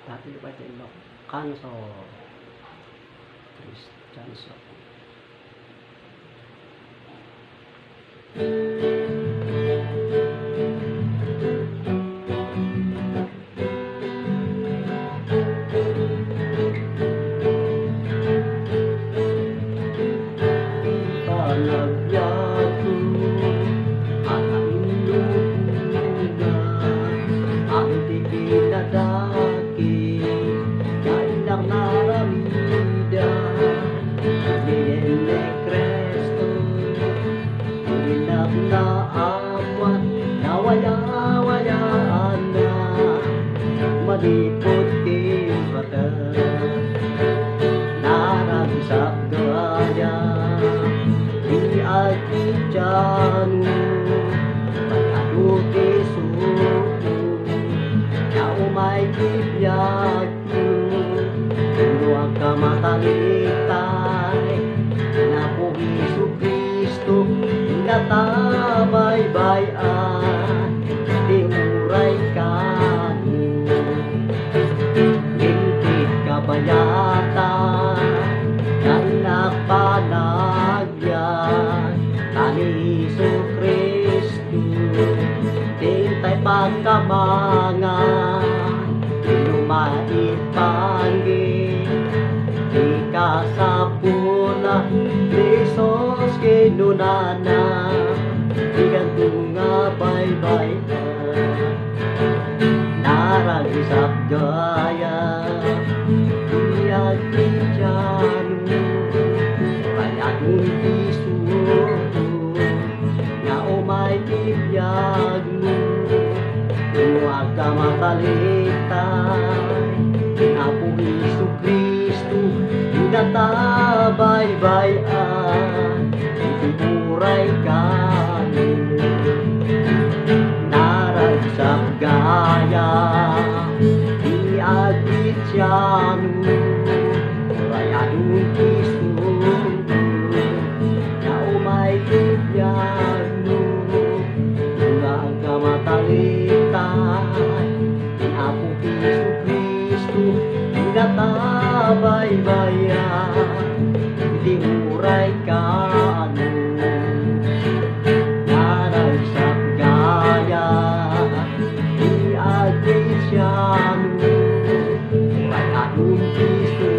Dati pa ito Ilocano Christian. Nawala-walaan na malipot timbata naragsak gaya di agitjanu pagkaduti suku na umay kibiyagyo luwag ka matalitay na po Isu Kristo natabay-bayan uray kanu Lintit kabayata Anak panagyan Tani Isu Kristu Tintay pagkamangan Lumait panggil Di kasapula Isos kinunana Igantung nga bay-bay naragsak gaya iyagitjanu kayatong Isu nga umay kibiyagmu huwag ka matalitay na po Isu Kristu natabay-bayan itiburay ka naragsak gaya di agitjanu rayadong Isu na umay kibiyagmu huwag ka matalitay na po Isu Kristu natabay-bayan di uray kanu naragsak gaya di agitjanu rayadong Isu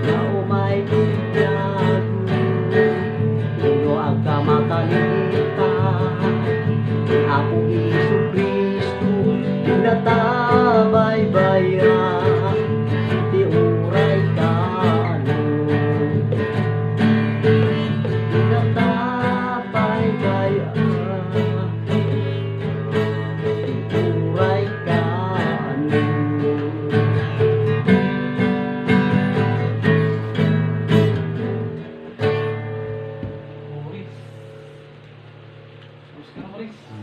na umay kibiyagmu huwag ka matalitay na po Isu Kristu natabay-bayan di uray kanu natabay-bayan di uray kanu.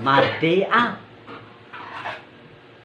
Mati